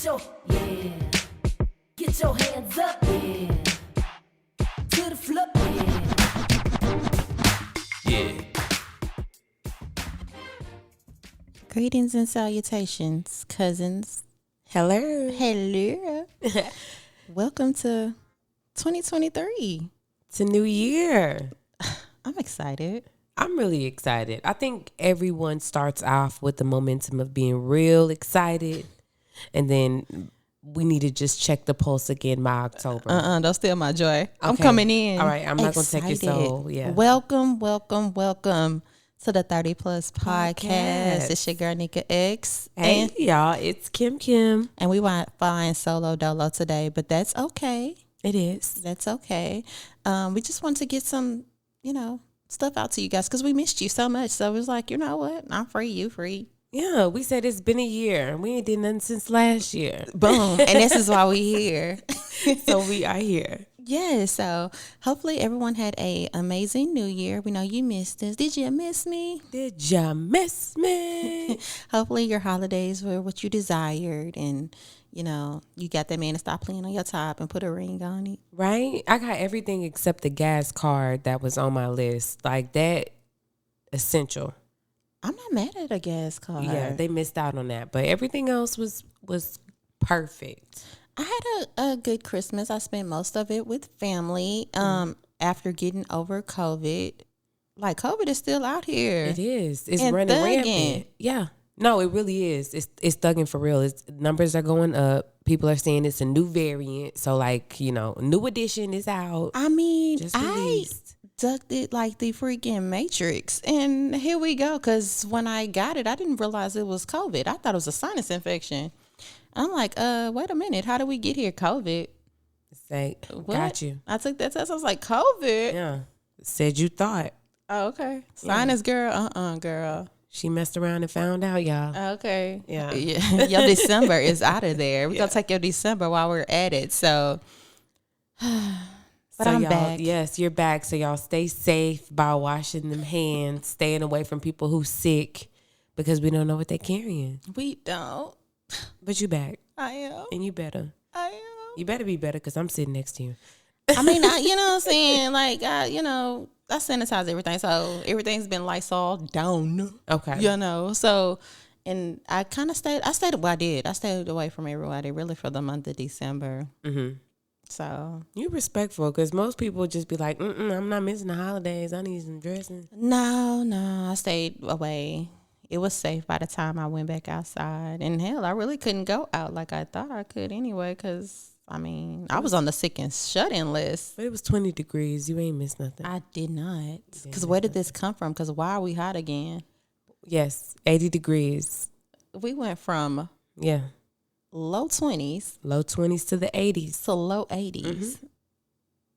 yeah. Get your hands up, yeah. To the floor, yeah. Yeah. Greetings and salutations, cousins. Hello. Hello. Welcome to 2023. It's a new year. I'm excited. I'm really excited. I think everyone starts off with the momentum of being real excited, and then we need to just check the pulse again by October. Don't steal my joy. Okay. I'm Okay. coming in. All right, I'm not gonna take your excited. soul. Yeah. Welcome to the 30 Plus Podcast. Podcast. It's your girl Nneka X. Hey, y'all, it's KimKim. And we want flying solo dolo today, but that's okay. It is. That's okay. We just want to get some, stuff out to you guys because we missed you so much. So it was like, you know what? I'm free. You free. Yeah, we said it's been a year. We ain't did nothing since last year. Boom. And this is why we here. So we are here. Yeah. So hopefully everyone had a amazing new year. We know you missed us. Did you miss me? Did ya miss me? Hopefully your holidays were what you desired and you got that man to stop playing on your top and put a ring on it. Right? I got everything except the gas card that was on my list. Like that, essential. I'm not mad at a gas card. Yeah, they missed out on that. But everything else was perfect. I had a good Christmas. I spent most of it with family after getting over COVID. Like, COVID is still out here. It is. It's and running thugging. rampant. Yeah. No, it really is. It's thugging for real. Numbers are going up. People are saying it's a new variant. So, like, new edition is out. I mean, Just released. ducked it like the freaking Matrix. And here we go. Because when I got it, I didn't realize it was COVID. I thought it was a sinus infection. I'm like, wait a minute. How did we get here? COVID. Say, got you. I took that test. I was like, COVID? Yeah. Said you thought. Oh, okay. Sinus girl? Girl. She messed around and found out, y'all. Okay. Yeah. Your December is out of there. We're going to take your December while we're at it. So, but I'm y'all, back. Yes, you're back. So y'all stay safe by washing them hands, staying away from people who sick because we don't know what they're carrying. We don't. But you back. I am. And you better. I am. You better be better because I'm sitting next to you. I mean, you know what I'm saying? Like, I sanitize everything. So everything's been Lysol down. Okay. So, and I kind of stayed away from everybody really for the month of December. Mm-hmm. So. You respectful because most people just be like, I'm not missing the holidays. I need some dressing. No, I stayed away. It was safe by the time I went back outside. And hell, I really couldn't go out like I thought I could anyway because, I was on the sick and shut-in list. But it was 20 degrees. You ain't missed nothing. I did not. Because where did this come from? Because why are we hot again? Yes, 80 degrees. We went from low 20s. Low 20s to the 80s. To low 80s. Mm-hmm.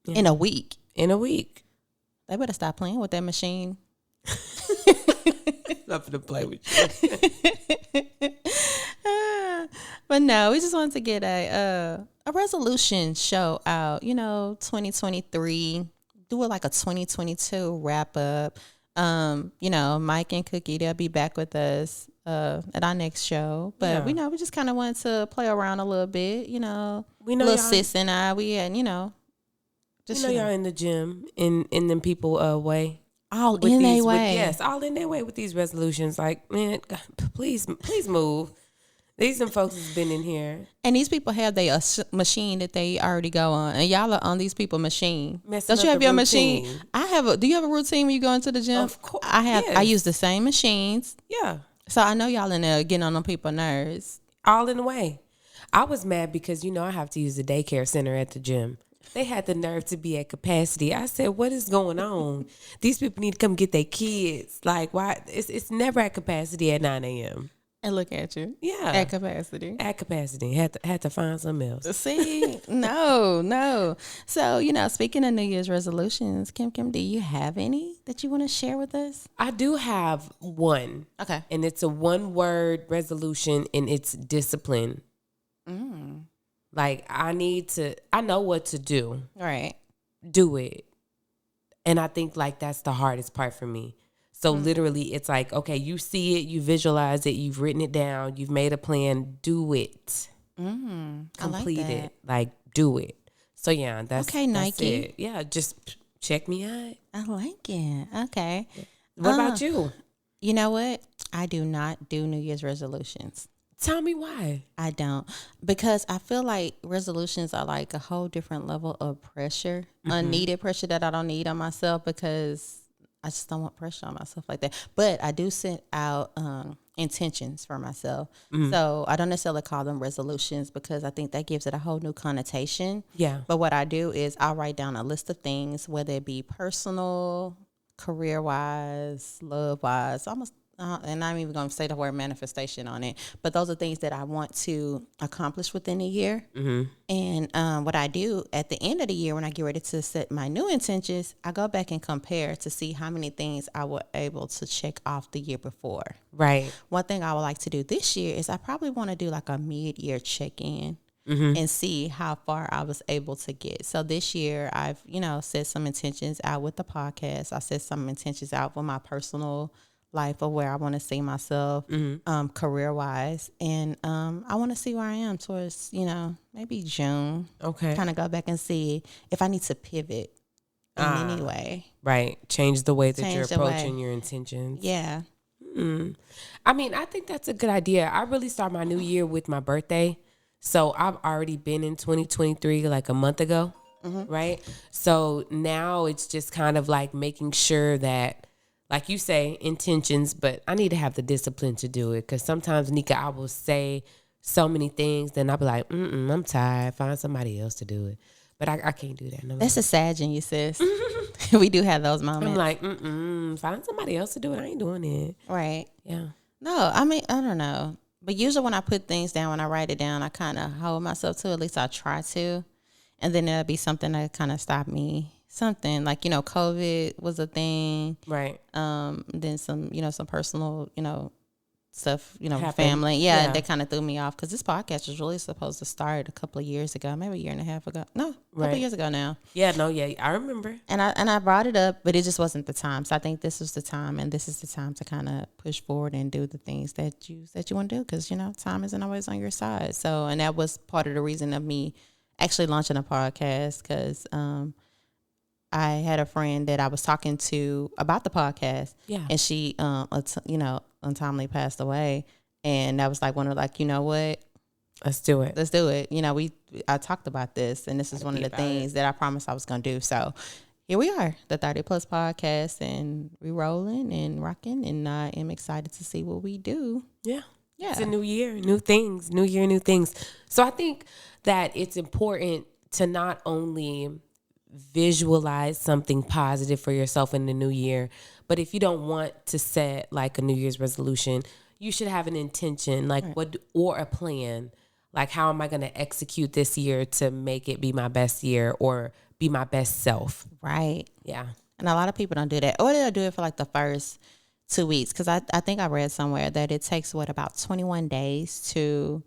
Yeah. In a week. They better stop playing with that machine. Nothing to play with you. But no, we just wanted to get a resolution show out. 2023. Do it like a 2022 wrap up. Mike and Cookie, they'll be back with us at our next show. But we just kind of wanted to play around a little bit. We know little sis and I. We had just y'all in the gym in them people way. All in their way. Yes, all in their way with these resolutions. Like, man, God, please move. These some folks has been in here. And these people have their machine that they already go on. And y'all are on these people machine. Don't you have your machine? Do you have a routine when you go into the gym? Of course. I have. Yes. I use the same machines. Yeah. So I know y'all in there getting on them people's nerves. All in the way. I was mad because, I have to use the daycare center at the gym. They had the nerve to be at capacity. I said, what is going on? These people need to come get their kids. Like, why? It's never at capacity at 9 a.m. And look at you. Yeah. At capacity. Had to find something else. See? No. So, speaking of New Year's resolutions, Kim, do you have any that you want to share with us? I do have one. Okay. And it's a one-word resolution, and it's discipline. Like, I know what to do. Right. Do it. And I think, like, that's the hardest part for me. So literally it's like, okay, you see it, you visualize it, you've written it down, you've made a plan, do it. I like complete that. it, like do it. So yeah, that's Okay, that's Nike. it. Yeah, just check me out. I like it. Okay. What about you? You know what? I do not do New Year's resolutions. Tell me why. I don't, because I feel like resolutions are like a whole different level of pressure, unneeded pressure that I don't need on myself, because I just don't want pressure on myself like that. But I do set out intentions for myself. So I don't necessarily call them resolutions, because I think that gives it a whole new connotation. Yeah. But what I do is I'll write down a list of things, whether it be personal, career wise, love wise, almost. And I'm even going to say the word manifestation on it. But those are things that I want to accomplish within a year. And what I do at the end of the year, when I get ready to set my new intentions, I go back and compare to see how many things I were able to check off the year before. Right. One thing I would like to do this year is I probably want to do like a mid-year check-in. And see how far I was able to get. So this year I've, set some intentions out with the podcast. I set some intentions out for my personal life of where I want to see myself career wise. And I want to see where I am towards, maybe June. Okay. Kind of go back and see if I need to pivot in any way. Right. Change the way that Change you're the way. approaching your intentions. Yeah. I mean, I think that's a good idea. I really start my new year with my birthday. So I've already been in 2023 like a month ago, right? So now it's just kind of like making sure that, like you say, intentions, but I need to have the discipline to do it, because sometimes, Nneka, I will say so many things, then I'll be like, I'm tired, find somebody else to do it. But I can't do that. No That's a Sag in you, sis. We do have those moments. I'm like, find somebody else to do it. I ain't doing it. Right. Yeah. No, I mean, I don't know. But usually when I put things down, when I write it down, I kind of hold myself to, at least I try to. And then there'll be something that kind of stop me. Something like, COVID was a thing. Right. Then some, some personal, stuff, Happened. family. Yeah, Yeah. that kind of threw me off, because this podcast was really supposed to start a couple of years ago, maybe a year and a half ago. No, a couple of years ago now. Yeah, no, yeah, I remember. And I brought it up, but it just wasn't the time. So I think this was the time, and this is the time to kind of push forward and do the things that you want to do, because time isn't always on your side. So, and that was part of the reason of me actually launching a podcast, because I had a friend that I was talking to about the podcast, and she untimely passed away, and that was like one of like, what? Let's do it. Let's do it. I talked about this, and this is one of the things that I promised I was going to do. So here we are, the 30 Plus podcast, and we rolling and rocking, and I am excited to see what we do. Yeah. Yeah. It's a new year, new things, new year, new things. So I think that it's important to not only visualize something positive for yourself in the new year, but if you don't want to set like a New Year's resolution, you should have an intention, like or a plan. Like, how am I going to execute this year to make it be my best year or be my best self? Right. Yeah. And a lot of people don't do that, or they'll do it for like the first 2 weeks. Because I think I read somewhere that it takes about 21 days to,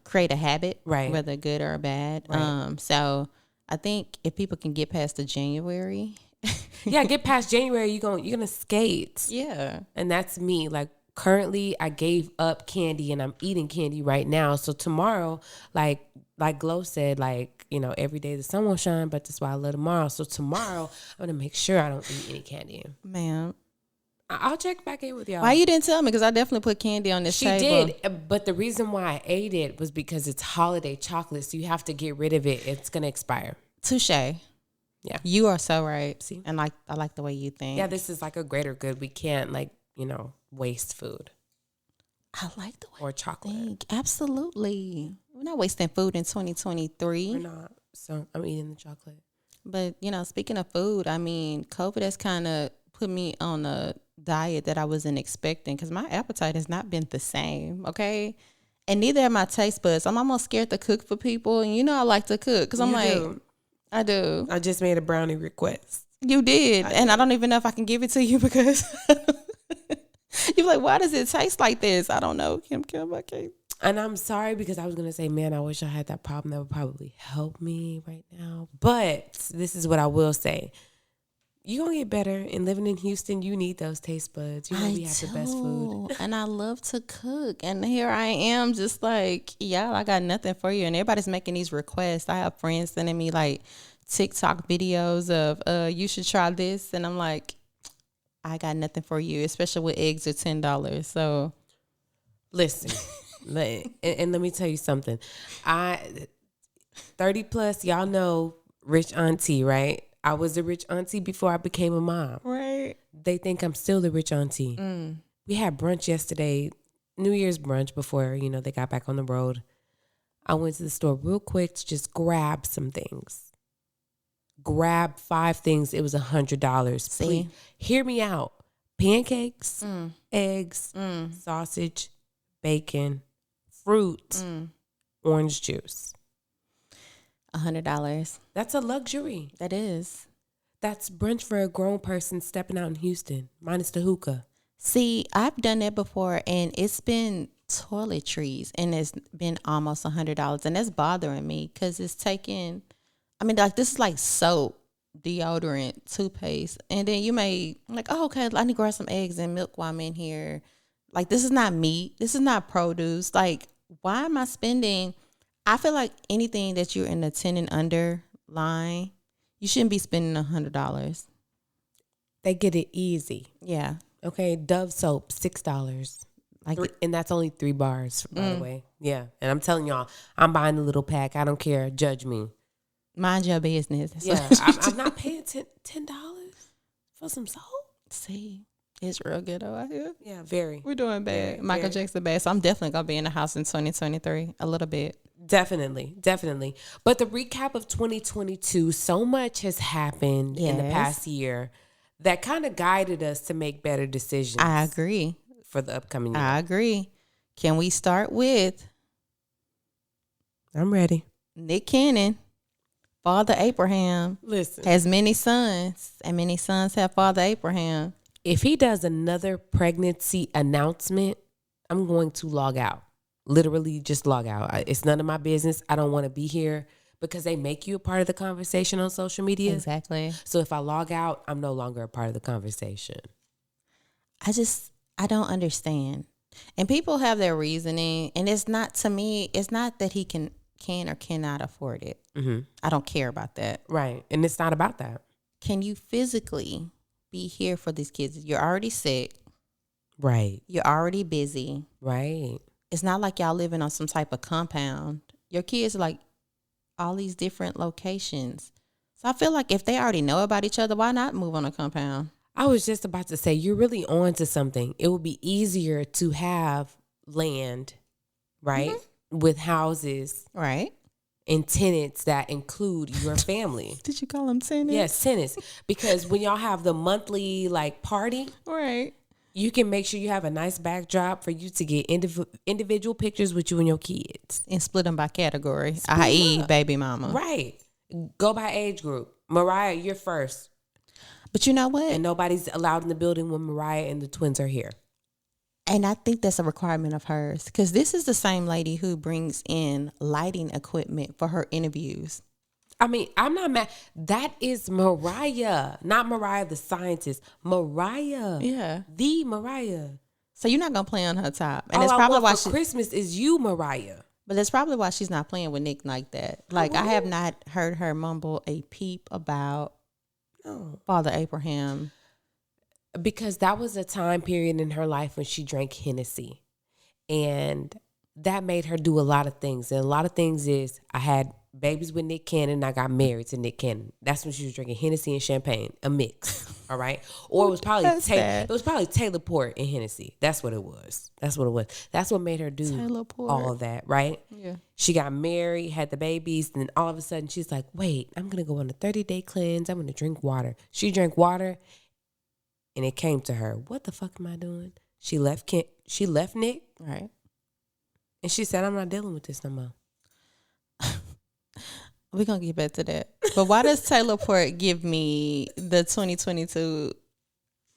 create a habit, right? Whether good or bad. Right. So I think if people can get past the January, get past January, you're gonna skate. Yeah. And that's me. Like, currently, I gave up candy and I'm eating candy right now. So tomorrow, like Glow said, every day the sun won't shine, but that's why I love tomorrow. So tomorrow, I'm gonna make sure I don't eat any candy. Ma'am, I'll check back in with y'all. why you didn't tell me? Because I definitely put candy on this table. She did, but the reason why I ate it was because it's holiday chocolate, so you have to get rid of it. It's gonna expire. Touche. Yeah, you are so right. See, and I like the way you think. Yeah, this is like a greater good. We can't waste food. I like the way or chocolate. Think. Absolutely, we're not wasting food in 2023. We're not. So I'm eating the chocolate. But speaking of food, I mean, COVID has kind of put me on a diet that I wasn't expecting, because my appetite has not been the same. Okay. And neither have my taste buds. I'm almost scared to cook for people. And I like to cook, because I do. I just made a brownie request. You did. I don't even know if I can give it to you, because you're like, why does it taste like this? I don't know. KimKim, I can't. And I'm sorry, because I was going to say, man, I wish I had that problem. That would probably help me right now. But this is what I will say. You gonna get better. And living in Houston, you need those taste buds. You know, we have the best food. And I love to cook. And here I am just like, y'all, I got nothing for you. And everybody's making these requests. I have friends sending me like TikTok videos of you should try this. And I'm like, I got nothing for you, especially with eggs are $10. So listen, and let me tell you something. 30 plus, y'all know rich auntie, right? I was a rich auntie before I became a mom. right. They think I'm still the rich auntie. We had brunch yesterday, New Year's brunch before, they got back on the road. I went to the store real quick to just grab some things. Grab 5 things. It was $100. See? Please, hear me out. Pancakes, eggs, sausage, bacon, fruit, orange juice. $100. That's a luxury. That is. That's brunch for a grown person stepping out in Houston, minus the hookah. See, I've done that before, and it's been toiletries, and it's been almost $100, and that's bothering me because it's taking. I mean, like, this is like soap, deodorant, toothpaste, and then you may like, oh, okay, I need to grab some eggs and milk while I'm in here. Like, this is not meat. This is not produce. Like, why am I spending? I feel like anything that you're in the 10 and under line, you shouldn't be spending $100. They get it easy. Yeah. Okay, Dove soap, $6. Like, And that's only 3 bars, by the way. Yeah, and I'm telling y'all, I'm buying the little pack. I don't care. Judge me. mind your business. That's Yeah, what I'm not paying $10 for some soap. See, it's real good out here. Yeah, very. We're doing bad. Very, Michael very. Jackson bad. So I'm definitely going to be in the house in 2023 a little bit. Definitely. But the recap of 2022, so much has happened in the Yes. past year that kind of guided us to make better decisions I agree. for the upcoming year. I agree. Can we start with I'm ready. Nick Cannon? Father Abraham Listen, has many sons, and many sons have Father Abraham. if he does another pregnancy announcement, I'm going to log out. Literally just log out. It's none of my business. I don't want to be here because they make you a part of the conversation on social media. Exactly. So if I log out, I'm no longer a part of the conversation. I don't understand. And people have their reasoning, and it's not, to me, it's not that he can or cannot afford it. Mm-hmm. I don't care about that. Right. And it's not about that. Can you physically be here for these kids? You're already sick. Right. You're already busy. Right. It's not like y'all living on some type of compound. Your kids are like all these different locations. So I feel like if they already know about each other, why not move on a compound? I was just about to say, you're really on to something. It would be easier to have land, right, with houses Right. and tenants that include your family. Did you call them tenants? Yes, tenants. Because when y'all have the monthly party, Right. you can make sure you have a nice backdrop for you to get individual pictures with you and your kids. And split them by category, i.e. up. baby mama. Right. Go by age group. Mariah, you're first. But you know what? And nobody's allowed in the building when Mariah and the twins are here. And I think that's a requirement of hers, because this is the same lady who brings in lighting equipment for her interviews. I mean, I'm not mad. That is Mariah, not Mariah the scientist. Mariah. Yeah. The Mariah. So you're not going to play on her top. And All it's I probably want why for Christmas is you, Mariah. But that's probably why she's not playing with Nick like that. Like, I have not heard her mumble a peep about Father Abraham. Because that was a time period in her life when she drank Hennessy. And that made her do a lot of things. And a lot of things is, I had babies with Nick Cannon and I got married to Nick Cannon. That's when she was drinking Hennessy and champagne, a mix. All right. Or it was probably Taylor Port and Hennessy. That's what it was. That's what made her do Taylor Port. all of that, right? Yeah. She got married, had the babies, and then all of a sudden she's like, wait, I'm going to go on a 30-day cleanse. I'm going to drink water. She drank water, and it came to her, what the fuck am I doing? She left Nick, Right. and she said, I'm not dealing with this no more. We're going to get back to that. But why does Taylor Port give me the 2022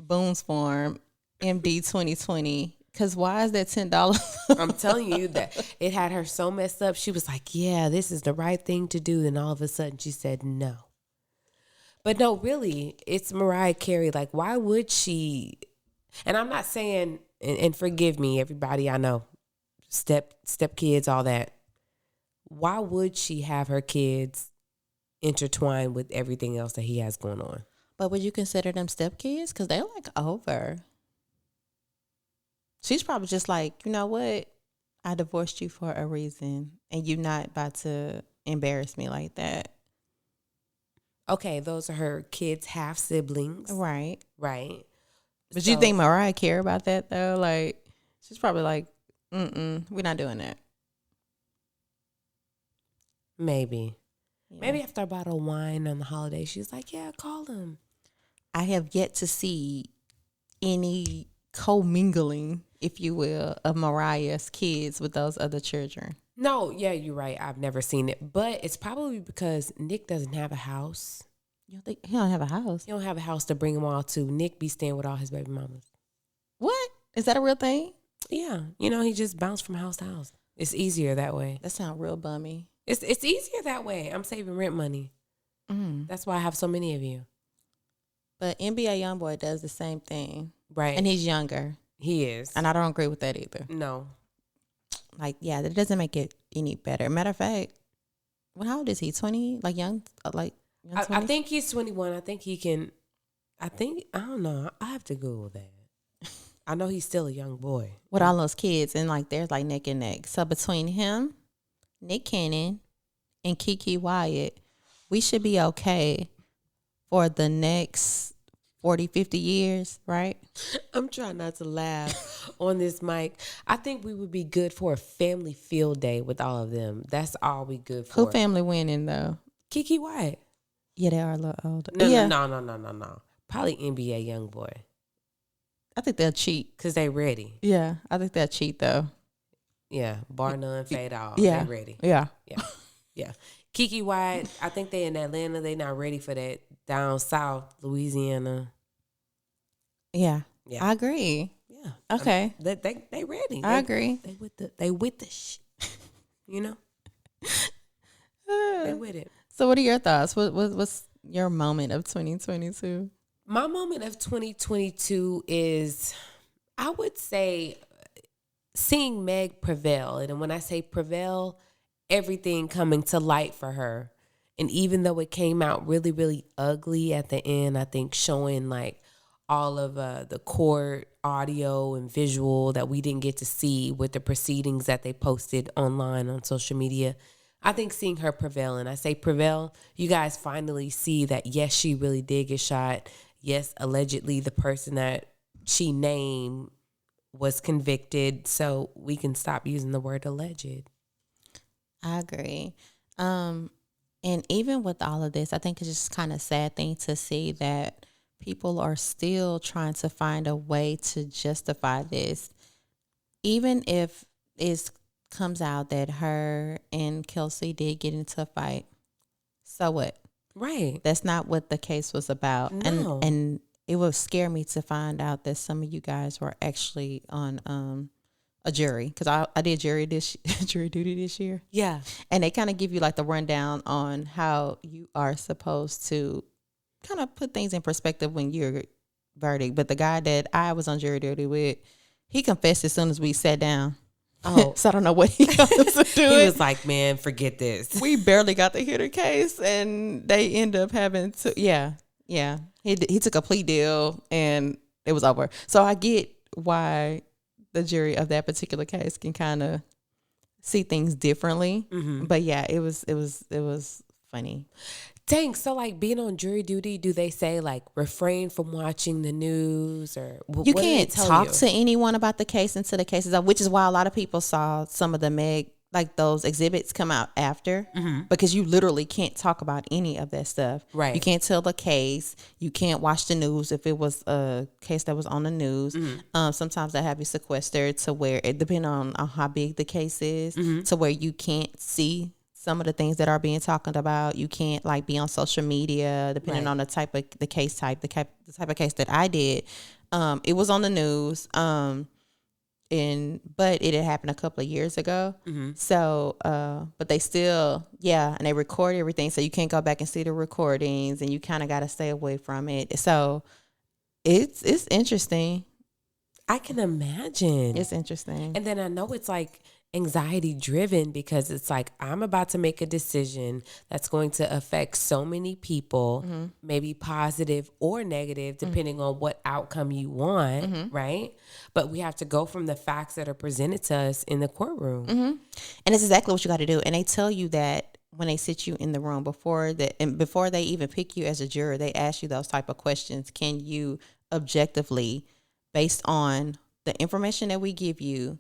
Boone's Farm MD 2020? Because why is that $10? I'm telling you that it had her so messed up. She was like, yeah, this is the right thing to do. Then all of a sudden she said no. But no, really, it's Mariah Carey. Like, why would she? And I'm not saying, and forgive me, everybody I know, step kids, all that. Why would she have her kids intertwined with everything else that he has going on? But would you consider them stepkids? Because they're like over. She's probably just like, you know what? I divorced you for a reason, and you're not about to embarrass me like that. Okay, those are her kids' half siblings. Right. Right. But So- you think Mariah care about that though? Like, she's probably like, we're not doing that. Maybe. Yeah. Maybe after a bottle of wine on the holiday, she's like, yeah, call him. I have yet to see any commingling, if you will, of Mariah's kids with those other children. No, yeah, you're right. I've never seen it. But it's probably because Nick doesn't have a house. You don't think he don't have a house? He don't have a house to bring them all to. Nick be staying with all his baby mamas. What? Is that a real thing? Yeah. You know, he just bounced from house to house. It's easier that way. That sounds real bummy. It's easier that way. I'm saving rent money. That's why I have so many of you. But NBA YoungBoy does the same thing. Right. And he's younger. He is. And I don't agree with that either. No. Like, yeah, that doesn't make it any better. Matter of fact, how old is he? 20? Like young? Like young I think he's 21. I think he can. I don't know. I have to Google that. I know he's still a young boy. With all those kids, and like there's like neck and neck. So between him, Nick Cannon, and Kiki Wyatt, we should be okay for the next 40, 50 years, right? I'm trying not to laugh on this mic. I think we would be good for a family field day with all of them. That's all we good for. Who family winning though? Kiki White. Yeah, they are a little older. No, yeah. no. Probably NBA young boy. I think they'll cheat. Because they ready. Yeah, I think they'll cheat though. Yeah, bar none, fade all. Yeah. They ready. Yeah. Yeah. Kiki White, I think they in Atlanta. They not ready for that. Down south, Louisiana. Yeah. Yeah. I agree. Yeah. Okay. They ready. I agree. They with the shit. You know? They with it. So what are your thoughts? What's your moment of 2022? My moment of 2022 is, I would say, seeing Meg prevail. And when I say prevail, everything coming to light for her. And even though it came out really, really ugly at the end, I think showing like all of the court audio and visual that we didn't get to see with the proceedings that they posted online on social media, I think seeing her prevail, and I say prevail, you guys finally see that, yes, she really did get shot. Yes, allegedly the person that she named was convicted, so we can stop using the word alleged. I agree. And even with all of this, I think it's just kind of sad thing to see that people are still trying to find a way to justify this. Even if it comes out that her and Kelsey did get into a fight, so what? Right. That's not what the case was about. No. And it would scare me to find out that some of you guys were actually on a jury, because I did jury duty this year. Yeah. And they kind of give you like the rundown on how you are supposed to kind of put things in perspective when you're verdict. But the guy that I was on jury duty with, he confessed as soon as we sat down. Oh. So I don't know what he got us to do. He was like, man, forget this. We barely got to hear the case, and they end up having to, yeah. He took a plea deal, and it was over. So I get why the jury of that particular case can kind of see things differently. Mm-hmm. But yeah, it was funny. Dang, so like being on jury duty, do they say like refrain from watching the news, or You what do they can't tell talk you? to anyone about the case until the case is up, which is why a lot of people saw some of the Meg, like those exhibits come out after, because you literally can't talk about any of that stuff. Right. You can't tell the case. You can't watch the news if it was a case that was on the news. Sometimes they have you sequestered to where it depends on how big the case is, to where you can't see some of the things that are being talked about. You can't like be on social media, depending Right. on the type of the type of case that I did. It was on the news. but it had happened a couple of years ago. So, but they still, and they record everything. So you can't go back and see the recordings, and you kind of got to stay away from it. So it's interesting. I can imagine. It's interesting. And then I know it's like anxiety driven because it's like I'm about to make a decision that's going to affect so many people, maybe positive or negative, depending on what outcome you want, right? But we have to go from the facts that are presented to us in the courtroom. And it's exactly what you got to do. And they tell you that when they sit you in the room before they even pick you as a juror, they ask you those type of questions. Can you objectively, based on the information that we give you,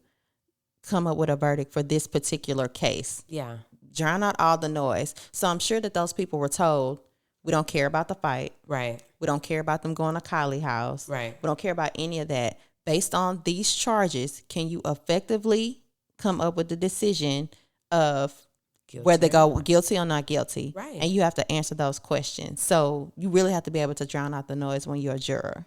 come up with a verdict for this particular case? Yeah. Drown out all the noise. So I'm sure that those people were told, we don't care about the fight. Right. We don't care about them going to Kylie house. Right. We don't care about any of that. Based on these charges, can you effectively come up with the decision of whether they go guilty or not guilty? Right. And you have to answer those questions. So you really have to be able to drown out the noise when you're a juror.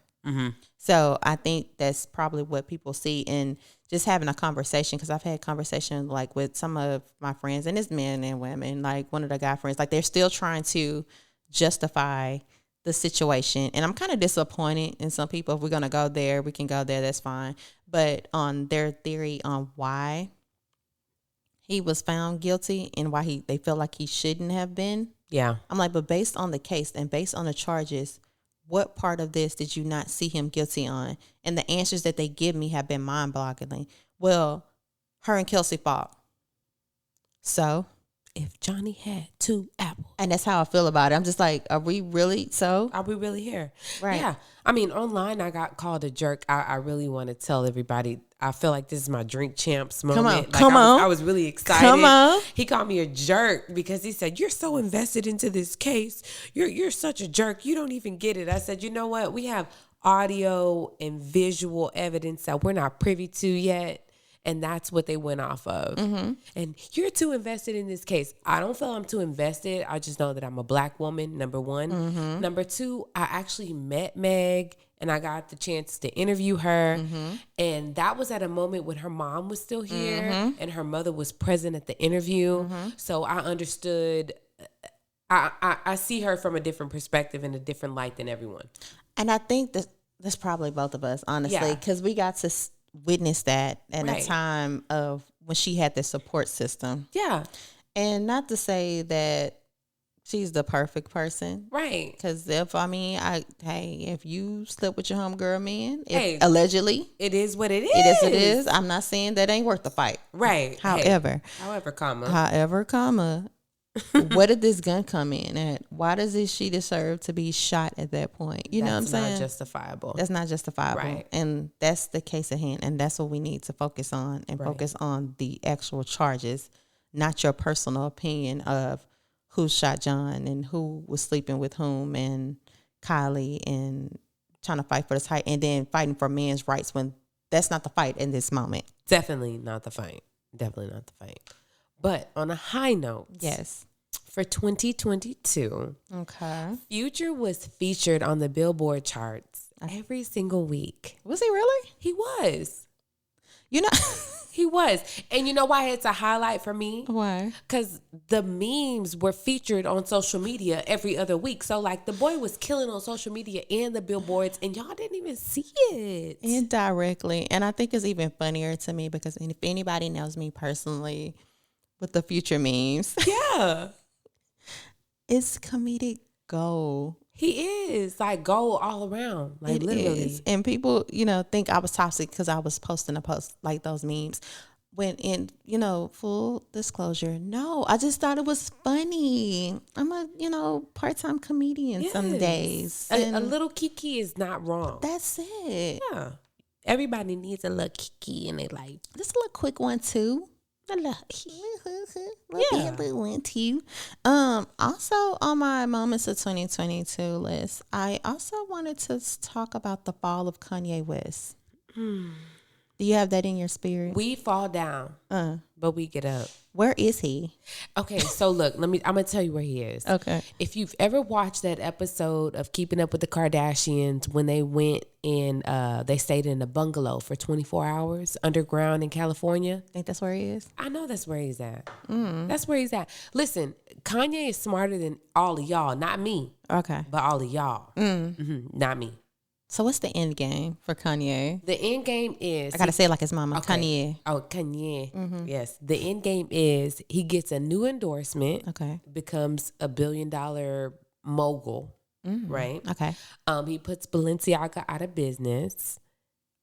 So I think that's probably what people see in just having a conversation, because I've had conversation like with some of my friends, and it's men and women, like one of the guy friends, like they're still trying to justify the situation. And I'm kind of disappointed in some people. If we're going to go there, we can go there, that's fine. But on their theory on why he was found guilty and why they feel like he shouldn't have been. Yeah. I'm like, but based on the case and based on the charges, what part of this did you not see him guilty on? And the answers that they give me have been mind-boggling. Well, her and Kelsey fought. So? If Johnny had 2 apples. And that's how I feel about it. I'm just like, are we really so? Are we really here? Right. Yeah. I mean, online I got called a jerk. I really want to tell everybody. I feel like this is my Drink Champs moment. Come on. I was really excited. Come on. He called me a jerk because he said, "You're so invested into this case. You're such a jerk. You don't even get it." I said, "You know what? We have audio and visual evidence that we're not privy to yet." And that's what they went off of. And you're too invested in this case. I don't feel I'm too invested. I just know that I'm a Black woman, number one. Number two, I actually met Meg and I got the chance to interview her. And that was at a moment when her mom was still here and her mother was present at the interview. So I understood. I see her from a different perspective and a different light than everyone. And I think that's probably both of us, honestly, because we got to witness that at a time of when she had the support system. Yeah. And not to say that she's the perfect person. Right. Because if you slept with your homegirl man, allegedly. It is what it is. It is. I'm not saying that ain't worth the fight. Right. However, what did this gun come in at? Why does she deserve to be shot at that point? You know what I'm saying? That's not justifiable. That's not justifiable. Right. And that's the case at hand. And that's what we need to focus on and focus on the actual charges, not your personal opinion of who shot John and who was sleeping with whom and Kylie and trying to fight for this height and then fighting for men's rights when that's not the fight in this moment. Definitely not the fight. But on a high note. Yes. For 2022, okay, Future was featured on the Billboard charts every single week. Was he really? He was. You know, he was. And you know why it's a highlight for me? Why? Because the memes were featured on social media every other week. So, like, the boy was killing on social media and the billboards, and y'all didn't even see it. Indirectly. And I think it's even funnier to me because if anybody knows me personally with the Future memes. Yeah. It's comedic gold. He is like gold all around, like it literally. Is. And people, think I was toxic because I was posting a post like those memes. When in, full disclosure, no, I just thought it was funny. I'm a, part-time comedian some days. A little kiki is not wrong. That's it. Yeah. Everybody needs a little kiki in their life. Just a little quick one too. Little one too. Also on my moments of 2022 list, I also wanted to talk about the fall of Kanye West. Do you have that in your spirit? We fall down, but we get up. Where is he? Okay, so look, I'm gonna tell you where he is. Okay. If you've ever watched that episode of Keeping Up with the Kardashians when they went and they stayed in a bungalow for 24 hours underground in California. Think that's where he is? I know that's where he's at. That's where he's at. Listen, Kanye is smarter than all of y'all, not me, Okay. but all of y'all. Not me. So what's the end game for Kanye? The end game is I gotta say it like his mama. Okay. Kanye. Oh, Kanye. Yes. The end game is he gets a new endorsement. Okay. Becomes $1 billion mogul. Right. Okay. He puts Balenciaga out of business.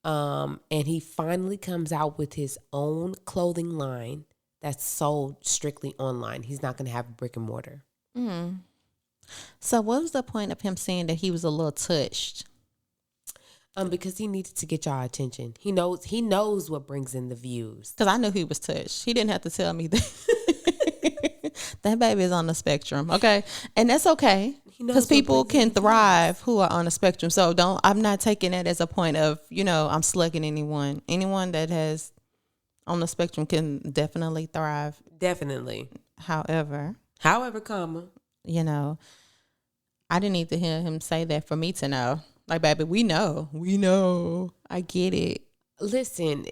And he finally comes out with his own clothing line that's sold strictly online. He's not going to have a brick and mortar. So what was the point of him saying that he was a little touched? Because he needed to get y'all attention. He knows what brings in the views. Because I knew he was touched. He didn't have to tell me that. That baby is on the spectrum. Okay. And that's okay. Because people can thrive who are on the spectrum. So I'm not taking that as a point of, I'm slugging anyone. Anyone that has on the spectrum can definitely thrive. Definitely. However, comma. I didn't need to hear him say that for me to know. Like, baby, we know. I get it. Listen,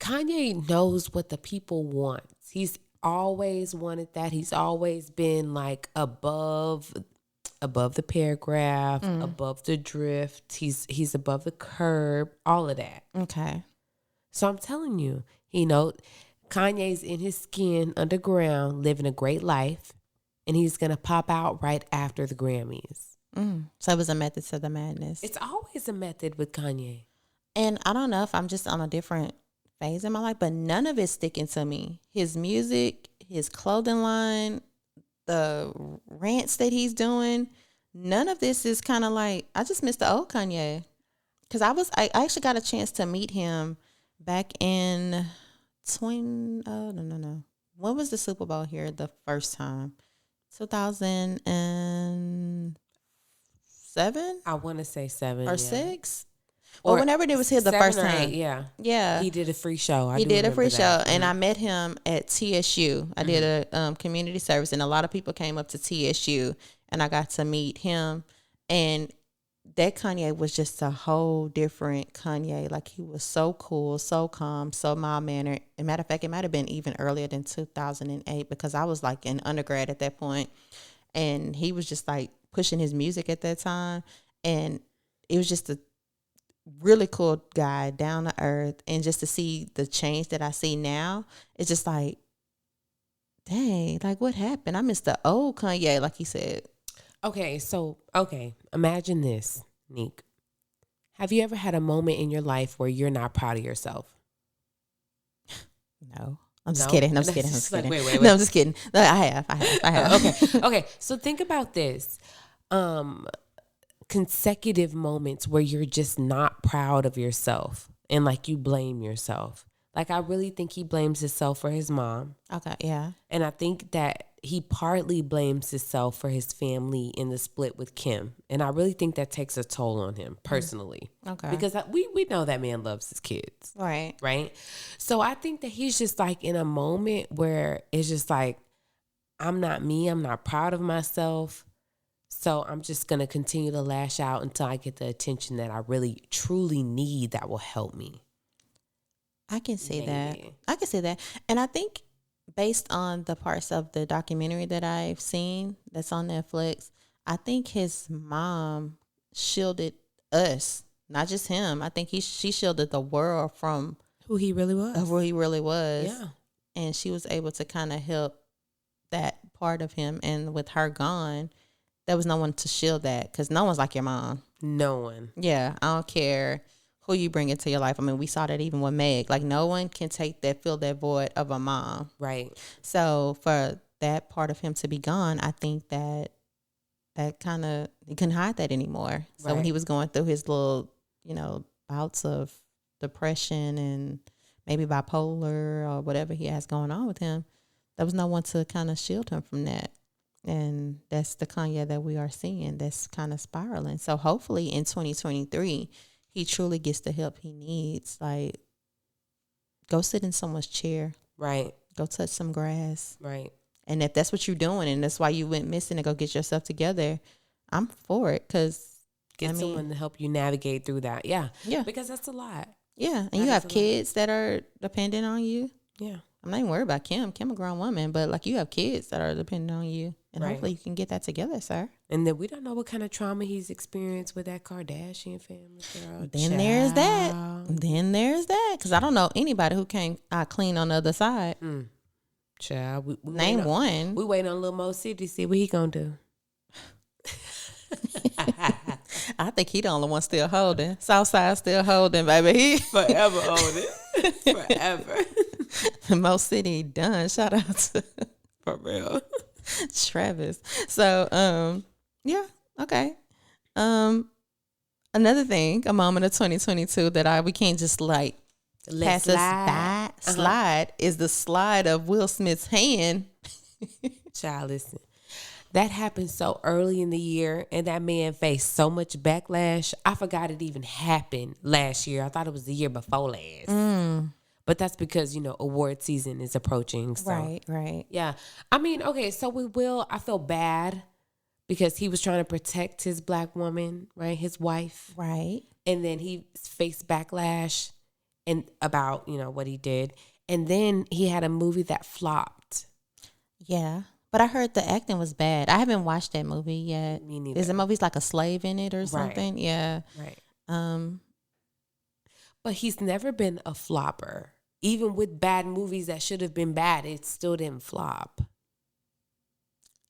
Kanye knows what the people want. He's always wanted that. He's always been like above the paragraph, above the drift. He's above the curb, all of that. Okay. So I'm telling you, Kanye's in his skin underground, living a great life, and he's going to pop out right after the Grammys. So it was a method to the madness. It's always a method with Kanye. And I don't know if I'm just on a different phase in my life, but none of it's sticking to me. His music, his clothing line, the rants that he's doing, none of this is kind of like, I just miss the old Kanye. Because I actually got a chance to meet him back in no. When was the Super Bowl here the first time? 2007? I want to say 7 or 6? Or whenever it was here the first time. 8, yeah. Yeah. He did a free show. He did a free show. And I met him at TSU. I did a community service, and a lot of people came up to TSU, and I got to meet him. And that Kanye was just a whole different Kanye. Like, he was so cool, so calm, so mild-mannered. As a matter of fact, it might have been even earlier than 2008 because I was like in undergrad at that point. And he was just like pushing his music at that time. And it was just a really cool guy, down to earth. And just to see the change that I see now, it's just like, dang, like what happened? I miss the old Kanye, like he said. Okay, imagine this, Neek. Have you ever had a moment in your life where you're not proud of yourself? No. I'm just kidding. Wait. No, I'm just kidding. No, I have. Okay. So think about this. Consecutive moments where you're just not proud of yourself and like you blame yourself. Like, I really think he blames himself for his mom. Okay, yeah. And I think that he partly blames himself for his family in the split with Kim. And I really think that takes a toll on him personally. Okay. Because we know that man loves his kids. Right. Right? So I think that he's just like in a moment where it's just like, I'm not me. I'm not proud of myself. So I'm just going to continue to lash out until I get the attention that I really, truly need that will help me. I can see that. I can see that. And I think based on the parts of the documentary that I've seen that's on Netflix, I think his mom shielded us, not just him. I think she shielded the world from who he really was. Of who he really was. Yeah. And she was able to kind of help that part of him. And with her gone, there was no one to shield that because no one's like your mom. No one. Yeah. I don't care who you bring into your life. I mean, we saw that even with Meg. Like, no one can fill that void of a mom. Right. So for that part of him to be gone, I think that kind of, he couldn't hide that anymore. So when he was going through his little, bouts of depression and maybe bipolar or whatever he has going on with him, there was no one to kind of shield him from that. And that's the Kanye that we are seeing that's kind of spiraling. So hopefully in 2023, he truly gets the help he needs. Like, go sit in someone's chair. Right. Go touch some grass. Right. And if that's what you're doing and that's why you went missing to go get yourself together, I'm for it because Get someone to help you navigate through that. Yeah. Yeah. Because that's a lot. Yeah. And you have kids that are dependent on you. Yeah. I'm not even worried about Kim. Kim a grown woman, but like you have kids that are dependent on you. And hopefully you can get that together, sir. And then we don't know what kind of trauma he's experienced with that Kardashian family, girl. Then there's that. Because I don't know anybody who came out clean on the other side. Child. We Name one. We waiting on Lil Mo City to see what he gonna do. I think he the only one still holding. Southside still holding, baby. He Forever holding. Forever. Mo City done. Shout out to For real. Travis. So, yeah, okay. Another thing, a moment of 2022 that we can't just like Let's pass us by. Slide is the slide of Will Smith's hand. Child, listen. That happened so early in the year, and that man faced so much backlash. I forgot it even happened last year. I thought it was the year before last. But that's because, award season is approaching. So. Right. Yeah. I mean, okay, so with Will, I feel bad because he was trying to protect his black woman, right? His wife. Right. And then he faced backlash and about, what he did. And then he had a movie that flopped. Yeah. But I heard the acting was bad. I haven't watched that movie yet. Me neither. Is the movie's like a slave in it or something? Right. Yeah. Right. But he's never been a flopper. Even with bad movies that should have been bad, it still didn't flop.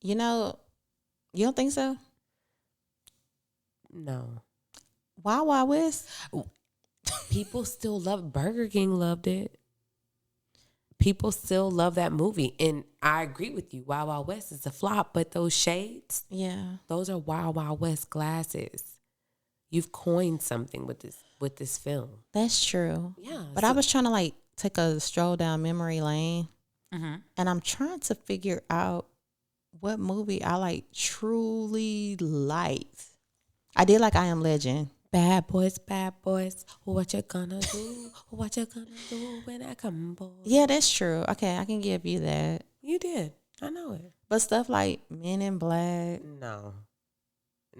You don't think so? No. Wild Wild West? People still love Burger King loved it. People still love that movie. And I agree with you. Wild Wild West is a flop, but those shades, those are Wild Wild West glasses. You've coined something with this film. That's true. Yeah. But I was trying to take a stroll down memory lane. And I'm trying to figure out what movie I truly liked. I did like I Am Legend. Bad boys, what you gonna do? What you gonna do when I come, boy? Yeah, that's true. Okay, I can give you that. You did. I know it. But stuff like Men in Black. No,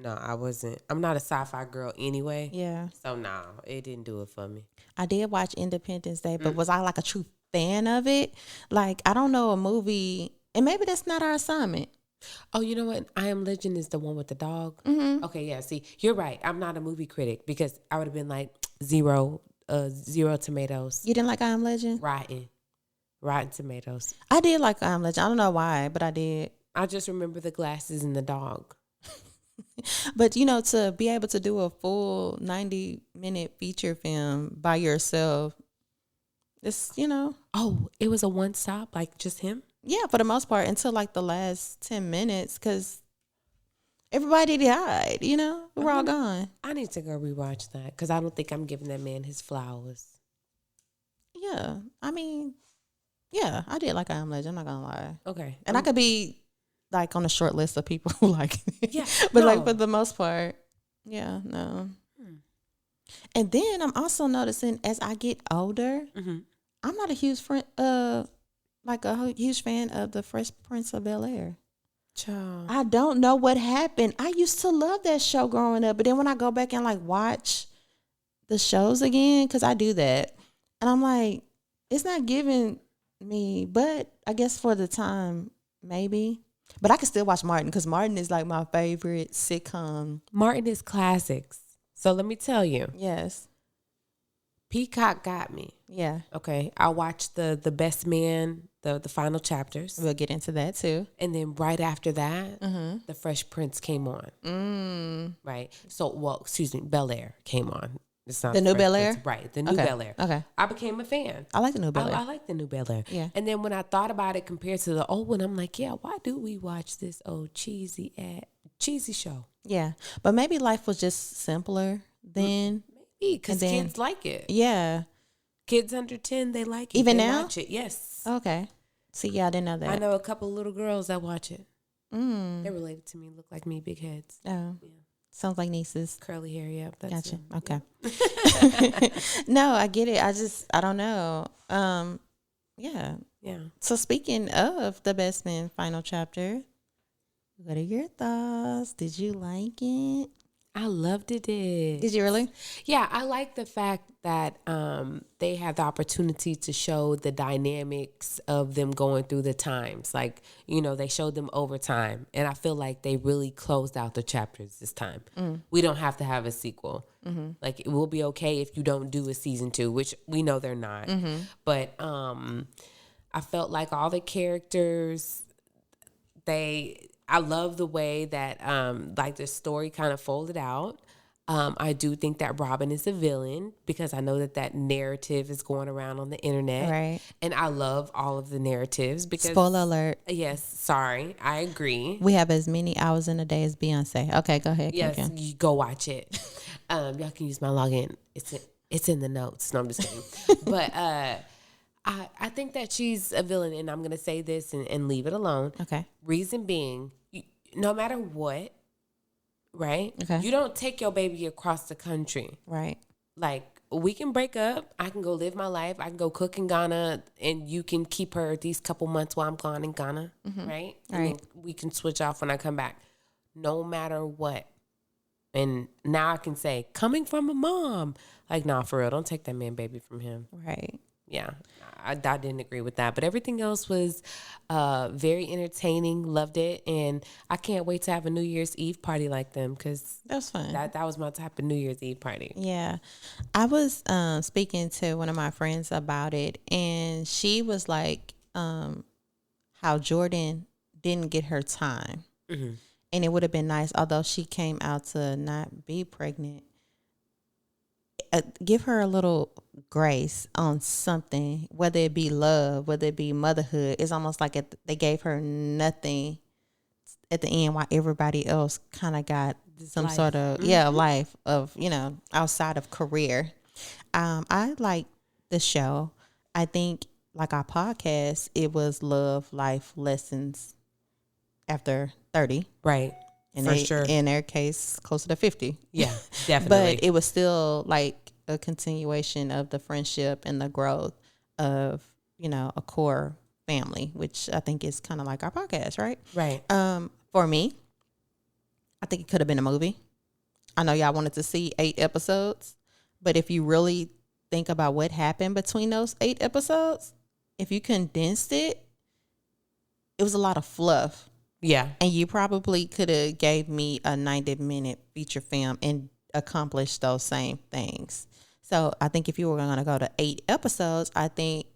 I wasn't. I'm not a sci-fi girl anyway. Yeah. So, no, it didn't do it for me. I did watch Independence Day, but was I a true fan of it? I don't know a movie, and maybe that's not our assignment. Oh, you know what? I Am Legend is the one with the dog. Okay, yeah. See, you're right. I'm not a movie critic because I would have been like zero tomatoes. You didn't like I Am Legend? Rotten tomatoes. I did like I Am Legend. I don't know why, but I did. I just remember the glasses and the dog. But, to be able to do a full 90-minute feature film by yourself, it's, Oh, it was a one stop, just him? Yeah, for the most part, until the last 10 minutes, because everybody died, we were all gone. I need to go rewatch that because I don't think I'm giving that man his flowers. Yeah, I mean, yeah, I did like I Am Legend, I'm not going to lie. Okay. And I could be, on a short list of people who like it. Yeah. But, for the most part, yeah, no. And then I'm also noticing as I get older, I'm not a huge friend, a huge fan of the Fresh Prince of Bel-Air. Child. I don't know what happened. I used to love that show growing up, but then when I go back and watch the shows again, because I do that, and I'm like, it's not giving me, but I guess for the time, maybe. But I can still watch Martin because Martin is my favorite sitcom. Martin is classics. So let me tell you. Yes. Peacock got me. Yeah. Okay. I watched the Best Man, the final chapters. We'll get into that too. And then right after that, the Fresh Prince came on. Right. So, excuse me, Bel-Air came on. It's not the new Bel-Air? Prince. Right. The new Bel-Air. Okay. I became a fan. I like the new Bel-Air. I like the new Bel-Air. Yeah. And then when I thought about it compared to the old one, I'm like, yeah, why do we watch this old cheesy show? Yeah. But maybe life was just simpler then. Maybe, because kids like it. Yeah. Kids under 10, they like it. Even they now? Watch it. Yes. Okay. See, yeah, I didn't know that. I know a couple little girls that watch it. They're related to me, look like me, big heads. Oh. Yeah. Sounds like nieces. Curly hair, yeah. That's Gotcha. it. Okay. No, I get it. I don't know. Yeah. Yeah. So speaking of The Best Man final chapter, what are your thoughts? Did you like it? I loved it. Did you really? Yeah, I like the fact that they had the opportunity to show the dynamics of them going through the times. Like, you know, they showed them over time. And I feel like they really closed out the chapters this time. We don't have to have a sequel. Like, it will be okay if you don't do a season 2, which we know they're not. But I felt like all the characters, I love the way that like the story kind of folded out. I do think that Robin is a villain because I know that narrative is going around on the internet. Right. And I love all of the narratives because Spoiler alert. Yes, sorry. I agree. We have as many hours in a day as Beyonce. Okay, go ahead. Yes, Kim. you go watch it. Y'all can use my login. It's in the notes. No, I'm just kidding. But I think that she's a villain, and I'm gonna say this and leave it alone. Okay. Reason being, no matter what, right? Okay. You don't take your baby across the country. Right. Like, we can break up. I can go live my life. I can go cook in Ghana, and you can keep her these couple months while I'm gone in Ghana, right? And then we can switch off when I come back, no matter what. And now I can say, coming from a mom, like, nah, for real, don't take that man baby from him. Right. Yeah, I didn't agree with that. But everything else was very entertaining. Loved it. And I can't wait to have a New Year's Eve party like them because That's fun. that was my type of New Year's Eve party. Yeah. I was speaking to one of my friends about it, and she was like, how Jordan didn't get her time. And it would have been nice, although she came out to not be pregnant, give her a little grace on something, whether it be love, whether it be motherhood. It's almost like they gave her nothing at the end while everybody else kind of got some life. sort of, life of, outside of career. I like the show. I think, like our podcast, it was love, life lessons after 30. Right. For sure. In their case, closer to 50. Yeah, definitely. But it was still like a continuation of the friendship and the growth of, a core family, which I think is kind of like our podcast, right? Right. For me, I think it could have been a movie. I know y'all wanted to see 8 episodes, but if you really think about what happened between those 8 episodes, if you condensed it, it was a lot of fluff. Yeah. And you probably could have gave me a 90-minute feature film and accomplished those same things. So I think if you were going to go to 8 episodes, I think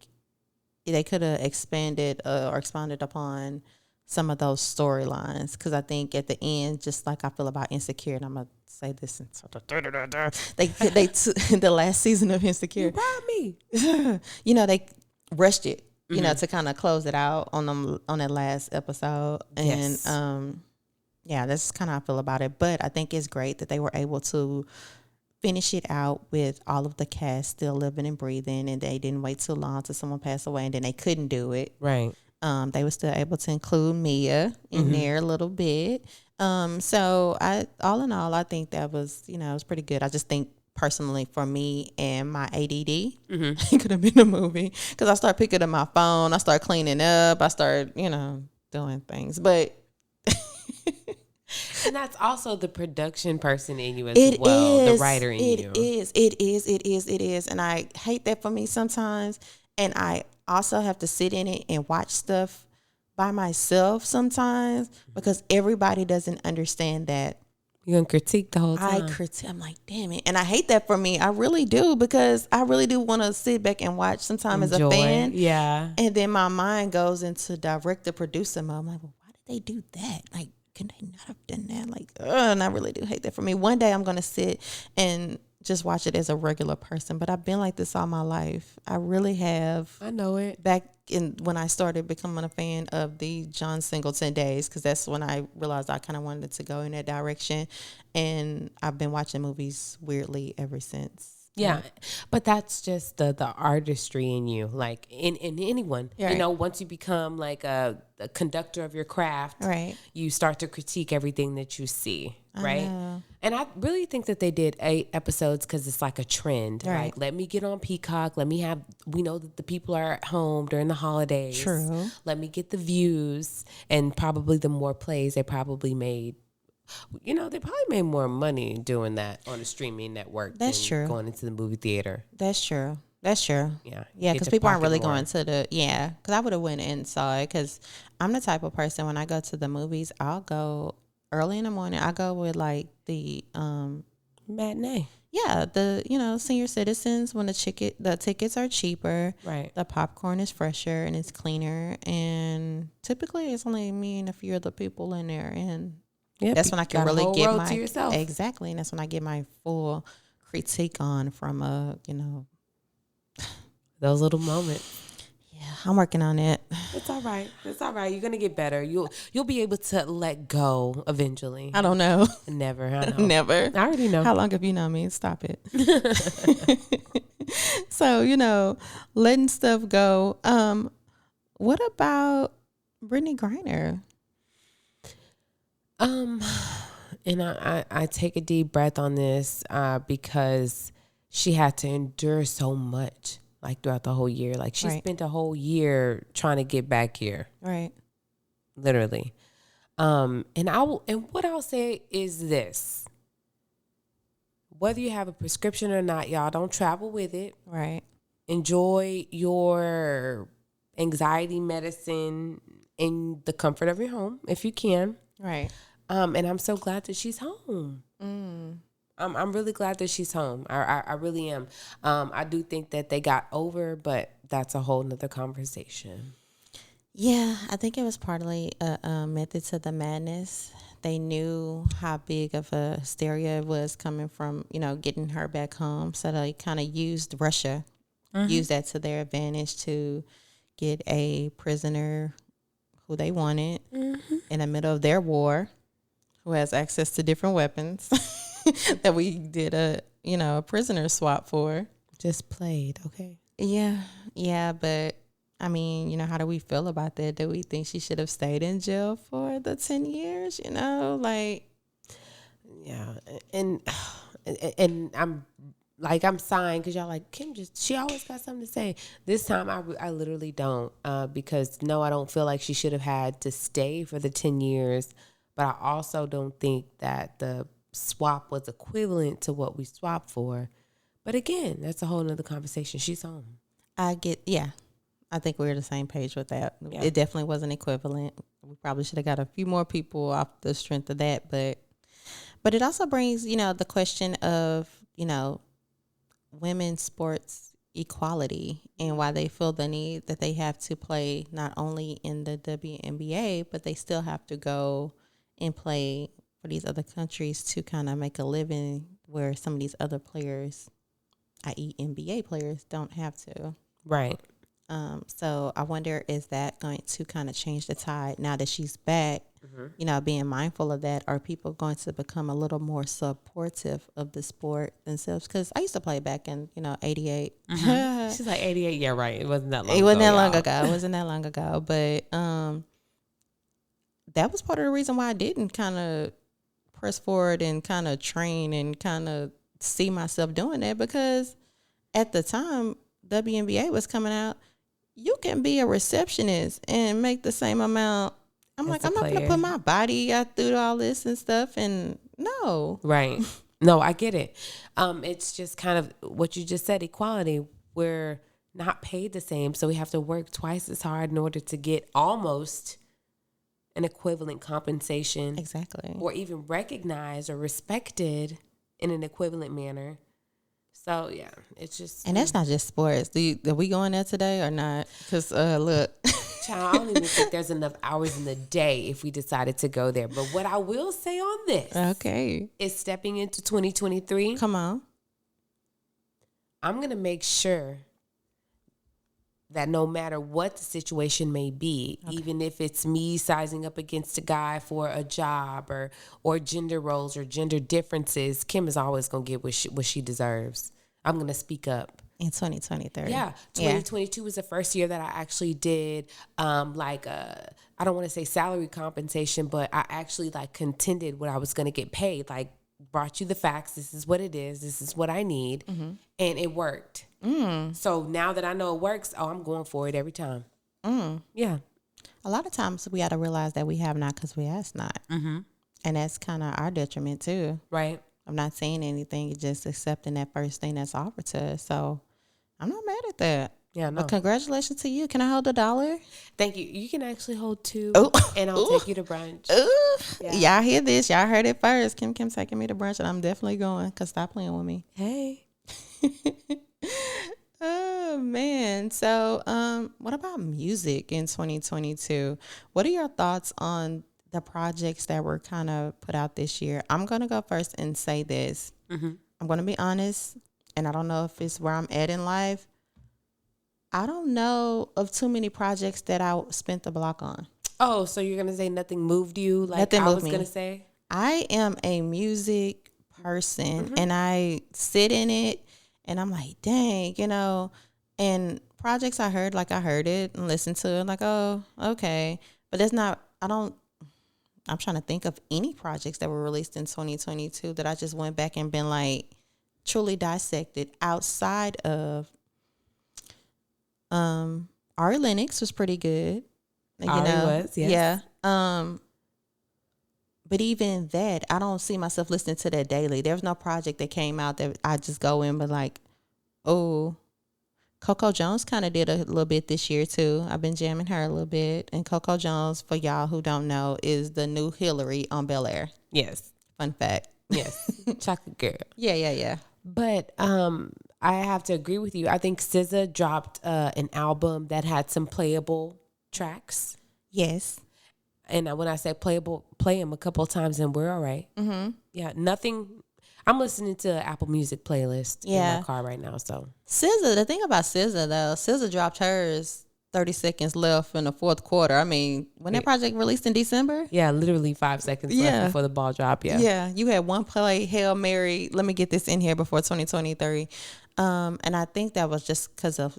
they could have expanded or expounded upon some of those storylines. Because I think at the end, just like I feel about Insecure, and I'm going to say this, the last season of Insecure. You brought me. They rushed it. To kind of close it out on that last episode. And, Yes. that's kind of how I feel about it. But I think it's great that they were able to finish it out with all of the cast still living and breathing, and they didn't wait too long till someone passed away, and then they couldn't do it. Right. They were still able to include Mia in there a little bit. So all in all, I think that was, it was pretty good. I just think, personally, for me and my ADD, it could have been a movie because I start picking up my phone, I start cleaning up, I start, doing things. But and that's also the production person in you as well, the writer in you. It is. And I hate that for me sometimes. And I also have to sit in it and watch stuff by myself sometimes because everybody doesn't understand that. You're going to critique the whole time. I'm like, damn it. And I hate that for me. I really do because I really do want to sit back and watch sometimes as a fan. Yeah. And then my mind goes into director, producer mode. I'm like, well, why did they do that? Like, can they not have done that? Like, and I really do hate that for me. One day I'm going to sit and just watch it as a regular person. But I've been like this all my life. I really have. I know it. Back when I started becoming a fan of the John Singleton days, because that's when I realized I kind of wanted to go in that direction. And I've been watching movies weirdly ever since. Yeah, but that's just the artistry in you, like in anyone. Right. You know, once you become like a conductor of your craft, Right. you start to critique everything that you see, right? know. And I really think that they did 8 episodes because it's like a trend. Right. Like, let me get on Peacock. We know that the people are at home during the holidays. True. Let me get the views, and probably the more plays they probably made. You know, they probably made more money doing that on a streaming network That's than true. going into the movie theater. That's true. That's true. Yeah. Yeah, Get because to people aren't pocket really more. going to because I would have went and saw it because I'm the type of person when I go to the movies, I'll go early in the morning. I go with like the, Matinee. the senior citizens when the tickets are cheaper. Right. The popcorn is fresher and it's cleaner. And typically it's only me and a few other people in there. And Yep, that's you when I can got a really whole get row my to yourself. exactly, and that's when I get my full critique on from Those little moments. yeah, I'm working on it. It's all right. It's all right. You're gonna get better. You'll be able to let go eventually. I don't know. Never. I know. Never. I already know. How long have you known me? Stop it. So, letting stuff go. What about Brittany Griner? And I take a deep breath on this because she had to endure so much, like throughout the whole year. Like she Right. spent a whole year trying to get back here, Right. literally. And what I'll say is this: whether you have a prescription or not, y'all don't travel with it. Right. Enjoy your anxiety medicine in the comfort of your home if you can. Right. And I'm so glad that she's home. I'm really glad that she's home. I really am. I do think that they got over, but that's a whole nother conversation. Yeah, I think it was partly a method to the madness. They knew how big of a hysteria it was coming from, getting her back home. So they kind of used Russia, used that to their advantage to get a prisoner who they wanted in the middle of their war, who has access to different weapons that we did a prisoner swap for. Just played, okay? Yeah, but I mean, how do we feel about that? Do we think she should have stayed in jail for the 10 years? Yeah, and I'm sighing because y'all like, Kim she always got something to say. This time I literally don't because no, I don't feel like she should have had to stay for the 10 years, but I also don't think that the swap was equivalent to what we swapped for. But again, that's a whole nother conversation. She's home. I think we're the same page with that. Yeah. It definitely wasn't equivalent. We probably should have got a few more people off the strength of that, but it also brings, the question of, women's sports equality and why they feel the need that they have to play not only in the WNBA, but they still have to go and play for these other countries to kind of make a living where some of these other players, i.e. NBA players, don't have to. Right. So I wonder, is that going to kind of change the tide now that she's back? Being mindful of that, are people going to become a little more supportive of the sport themselves? Because I used to play back in 88. She's like 88. Yeah, right. It wasn't that long ago. It wasn't that long ago. It wasn't that long ago. But that was part of the reason why I didn't kind of press forward and kind of train and kind of see myself doing that, because at the time WNBA was coming out, you can be a receptionist and make the same amount. I'm As like, a I'm not going to player. put my body out through all this and stuff. And no. Right. No, I get it. It's just kind of what you just said, equality. We're not paid the same, so we have to work twice as hard in order to get almost an equivalent compensation. Exactly. Or even recognized or respected in an equivalent manner. So, yeah, it's just... And that's not just sports. Are we going there today or not? Because, look. Child, I don't even think there's enough hours in the day if we decided to go there. But what I will say on this Okay. is stepping into 2023, Come on. I'm going to make sure that no matter what the situation may be, even if it's me sizing up against a guy for a job or gender roles or gender differences, Kim is always going to get what she deserves. I'm going to speak up. In 2023. Yeah. 2022 was the first year that I actually did I don't want to say salary compensation, but I actually like contended what I was going to get paid. Like brought you the facts. This is what it is. This is what I need. Mm-hmm. And it worked. So now that I know it works, I'm going for it every time. Yeah. A lot of times we got to realize that we have not because we ask not. Mm-hmm. And that's kind of our detriment too. Right. I'm not saying anything, just accepting that first thing that's offered to us. So I'm not mad at that. Yeah, no. But congratulations to you. Can I hold $1? Thank you. You can actually hold 2, Ooh. and I'll take you to brunch. Ooh. Yeah. Y'all hear this? Y'all heard it first. Kim taking me to brunch, and I'm definitely going. Cause stop playing with me. Hey. Oh man. So, what about music in 2022? What are your thoughts on the projects that were kind of put out this year? I'm gonna go first and say this. Mm-hmm. I'm gonna be honest, and I don't know if it's where I'm at in life. I don't know of too many projects that I spent the block on. Oh, so you're gonna say nothing moved you? Like Nothing I moved was me. gonna say. I am a music person, and I sit in it, and I'm like, dang, and projects I heard it and listened to it, like, oh, okay, but that's not. I'm trying to think of any projects that were released in 2022 that I just went back and been like truly dissected outside of. Ari Lennox was pretty good. Ari was, yes. Yeah. But even that, I don't see myself listening to that daily. There's no project that came out that I just go in, but like, oh, Coco Jones kind of did a little bit this year too. I've been jamming her a little bit. And Coco Jones, for y'all who don't know, is the new Hillary on Bel Air. Yes. Fun fact. Yes. Chocolate girl. Yeah. But I have to agree with you. I think SZA dropped an album that had some playable tracks. Yes. And when I say playable, play them a couple of times and we're all right. Mm-hmm. Yeah, nothing. I'm listening to an Apple Music playlist in my car right now. So SZA, the thing about SZA though, SZA dropped hers 30 seconds left in the fourth quarter. I mean, when that project released in December? Yeah, literally 5 seconds left before the ball drop. Yeah. Yeah, you had one play, Hail Mary, let me get this in here before 2023. And I think that was just because of,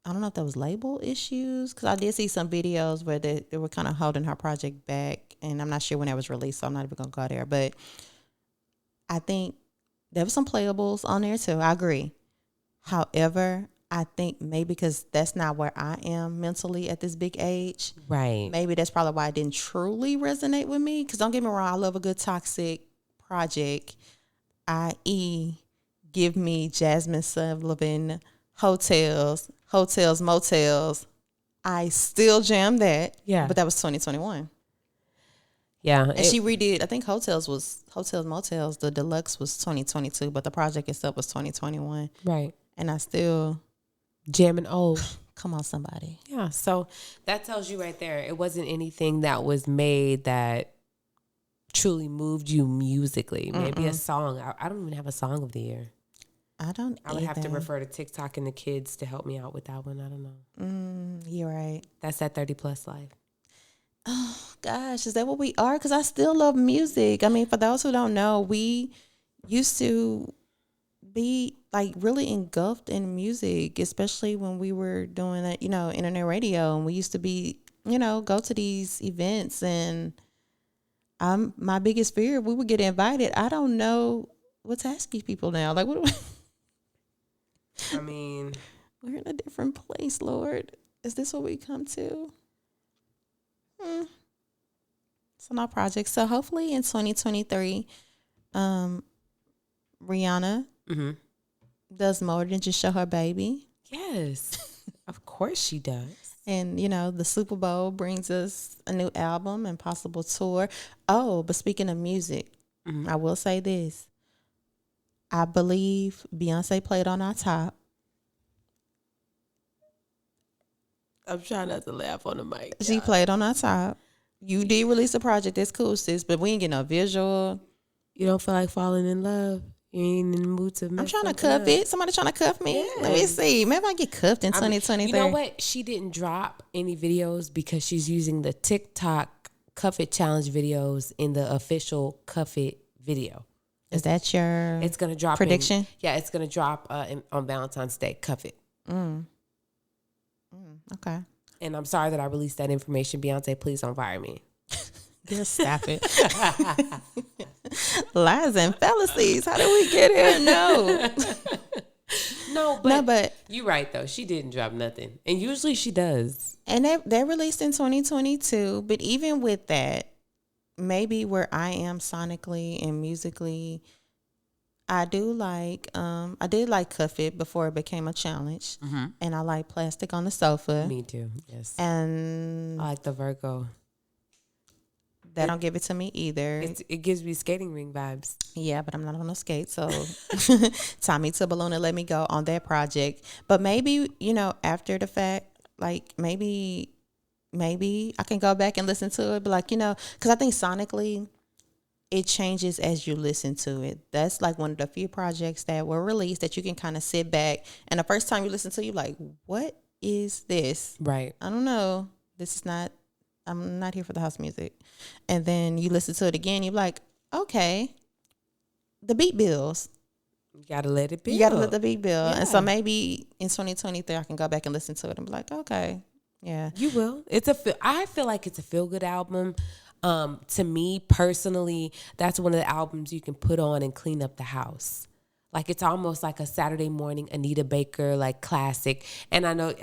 I don't know if that was label issues, because I did see some videos where they were kind of holding her project back, and I'm not sure when that was released, so I'm not even going to go there. But I think there were some playables on there too. I agree. However, I think maybe because that's not where I am mentally at this big age. Right. Maybe that's probably why it didn't truly resonate with me. Because don't get me wrong, I love a good toxic project, i.e., give me Jasmine Sullivan, Hotels, Motels. I still jam that. Yeah. But that was 2021. Yeah. And she redid, I think Hotels, Motels, the deluxe was 2022, but the project itself was 2021. Right. And I still jamming old. Come on, somebody. Yeah. So that tells you right there, it wasn't anything that was made that truly moved you musically. Maybe a song. I don't even have a song of the year. I would have to refer to TikTok and the kids to help me out with that one. I don't know. You're right. That's that 30 plus life. Oh, gosh. Is that what we are? Because I still love music. I mean, for those who don't know, we used to be like really engulfed in music, especially when we were doing that, internet radio. And we used to be, go to these events. And my biggest fear, we would get invited. I don't know what's asking people now. Like, what? I mean, we're in a different place, Lord. Is this what we come to? So no projects. So hopefully in 2023, Rihanna does more than just show her baby. Yes, of course she does. And, the Super Bowl brings us a new album and possible tour. Oh, but speaking of music, I will say this. I believe Beyonce played on our top. I'm trying not to laugh on the mic. She played on our top. You did release a project. That's cool, sis, but we ain't get no visual. You don't feel like falling in love. You ain't in the mood to mess I'm trying to something cuff up. it. Somebody trying to cuff me. Yes. Let me see. Maybe I get cuffed in 2023. You know what? She didn't drop any videos because she's using the TikTok Cuff It Challenge videos in the official Cuff It video. Is that your It's gonna drop prediction? It's gonna drop on Valentine's Day. Cuff it. Okay. And I'm sorry that I released that information. Beyonce, please don't fire me. Just stop it. Lies and fallacies. How did we get here? No. No, but you're right though. She didn't drop nothing, and usually she does. And they released in 2022. But even with that, maybe where I am sonically and musically, I did like Cuff It before it became a challenge, and I like Plastic on the Sofa. Me too. Yes. And I like the Virgo. They don't give it to me either. It gives me skating ring vibes. Yeah, but I'm not on a skate, so Tommy to Balloon and Let Me Go on that project. But maybe, after the fact, like maybe I can go back and listen to it. But like, because I think sonically it changes as you listen to it. That's like one of the few projects that were released that you can kind of sit back. And the first time you listen to it, you're like, what is this? Right. I don't know. I'm not here for the house music. And then you listen to it again, you're like, okay, the beat builds. You gotta let it build. You gotta let the beat build. Yeah. And so maybe in 2023 I can go back and listen to it and be like, okay, yeah. You will. I feel like it's a feel good album. To me personally, that's one of the albums you can put on and clean up the house. Like it's almost like a Saturday morning Anita Baker like classic. And I know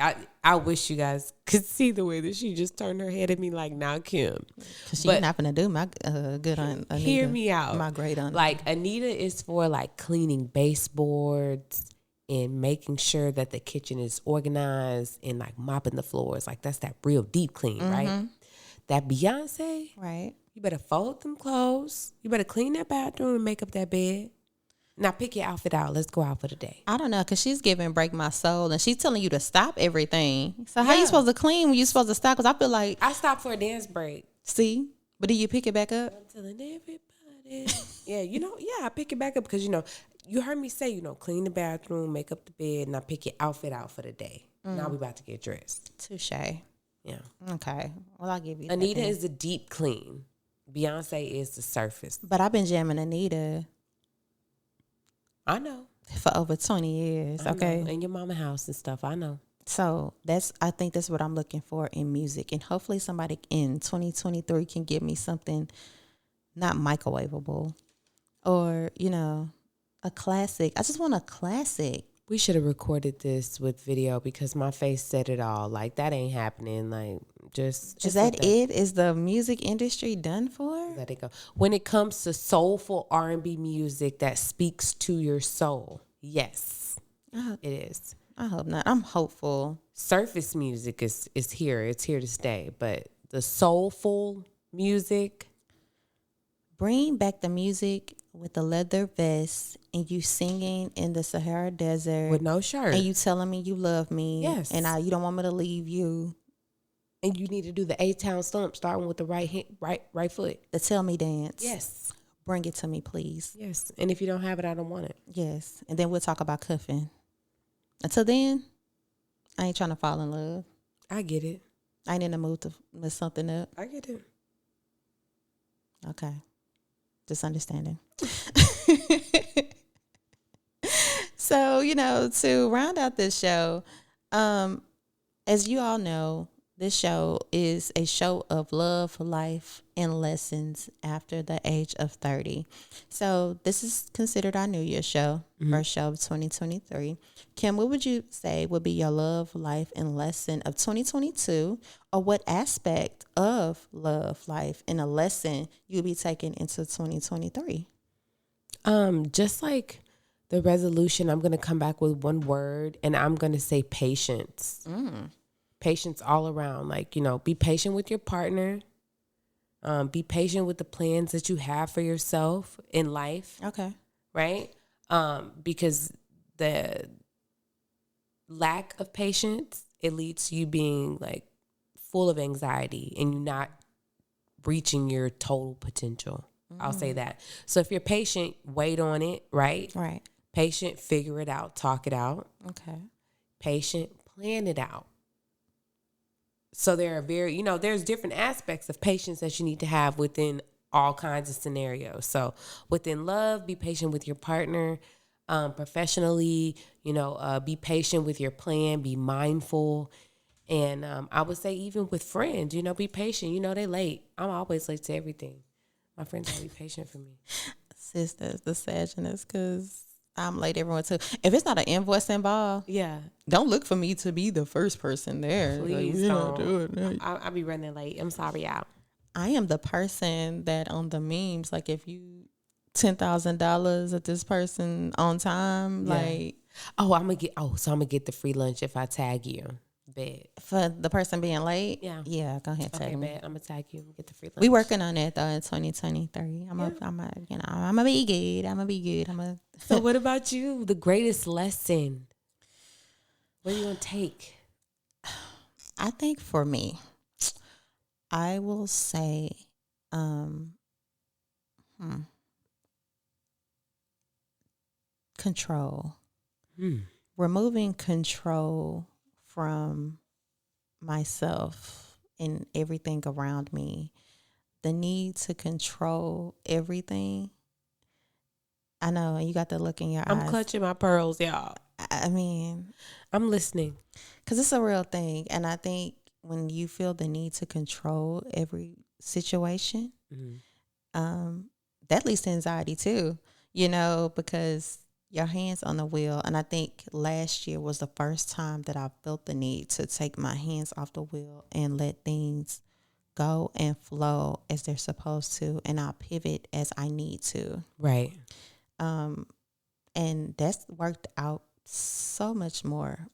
I wish you guys could see the way that she just turned her head at me like, now Kim. Because she's not gonna do my good on Anita. Hear me out. My great on. Like Anita is for like cleaning baseboards and making sure that the kitchen is organized and like mopping the floors. Like that's that real deep clean, right? That Beyonce, right. You better fold them clothes. You better clean that bathroom and make up that bed. Now pick your outfit out. Let's go out for the day. I don't know, because she's giving Break My Soul, and she's telling you to stop everything. So how you supposed to clean when you supposed to stop? Because I feel like I stopped for a dance break. See? But do you pick it back up? I'm telling everybody. I pick it back up because, you heard me say, clean the bathroom, make up the bed, and I pick your outfit out for the day. Now we about to get dressed. Touche. Yeah. Okay. Well, I'll give you Anita that. is the deep clean. Beyonce is the surface. But I've been jamming Anita I know. for over 20 years, okay? In your mama house and stuff, I know. So I think that's what I'm looking for in music. And hopefully somebody in 2023 can give me something not microwavable or, a classic. I just want a classic. We should have recorded this with video because my face said it all. Like, that ain't happening. Like, just Is that it? Is the music industry done for? let it go. When it comes to soulful R&B music that speaks to your soul, yes, it is. I hope not. I'm hopeful. Surface music is here. It's here to stay. But the soulful music, Bring back the music with the leather vest and you singing in the Sahara Desert with no shirt. and you telling me you love me. Yes. And you don't want me to leave you. And you need to do the A-Town stomp, starting with the right foot. The Tell Me Dance. Yes. Bring it to me, please. Yes. And if you don't have it, I don't want it. Yes. And then we'll talk about cuffing. Until then, I ain't trying to fall in love. I get it. I ain't in the mood to mess something up. I get it. Okay. Just understanding. So, to round out this show, as you all know, this show is a show of love, life, and lessons after the age of 30. So this is considered our New Year's show, first show of 2023. Kim, what would you say would be your love, life, and lesson of 2022? Or what aspect of love, life, and a lesson you'll be taking into 2023? Just like the resolution, I'm going to come back with one word, and I'm going to say patience. Patience all around. Like, be patient with your partner. Be patient with the plans that you have for yourself in life. Okay. Right? Because the lack of patience, it leads to you being like full of anxiety and you not reaching your total potential. I'll say that. So if you're patient, wait on it, right? Right. Patient, figure it out, talk it out. Okay. Patient, plan it out. So there are there's different aspects of patience that you need to have within all kinds of scenarios. So within love, be patient with your partner. Professionally, be patient with your plan, be mindful. And I would say even with friends, be patient. They late. I'm always late to everything. My friends gotta be patient for me. Sisters, the sadness, because I'm late everyone too. If it's not an invoice involved, Yeah. don't look for me to be the first person there. Please Like, don't. do it. I'll be running late. I'm sorry, y'all. I am the person that on the memes, like if you $10,000 at this person on time, Yeah. like I'm gonna get the free lunch if I tag you. Bet. for the person being late. Yeah. Yeah, go ahead, Okay, tag me. bet. I'm gonna tag you and get the free lunch. We working on it though in 2023. I'm gonna be good. So what about you? The greatest lesson. What are you gonna take? I think for me, I will say, control. Removing control from myself and everything around me. The need to control everything. I know you got the look in your eyes. I'm clutching my pearls, y'all. I mean, I'm listening. because it's a real thing. And I think when you feel the need to control every situation, that leads to anxiety too, because your hands on the wheel. And I think last year was the first time that I felt the need to take my hands off the wheel and let things go and flow as they're supposed to. And I'll pivot as I need to. Right. And that's worked out so much more.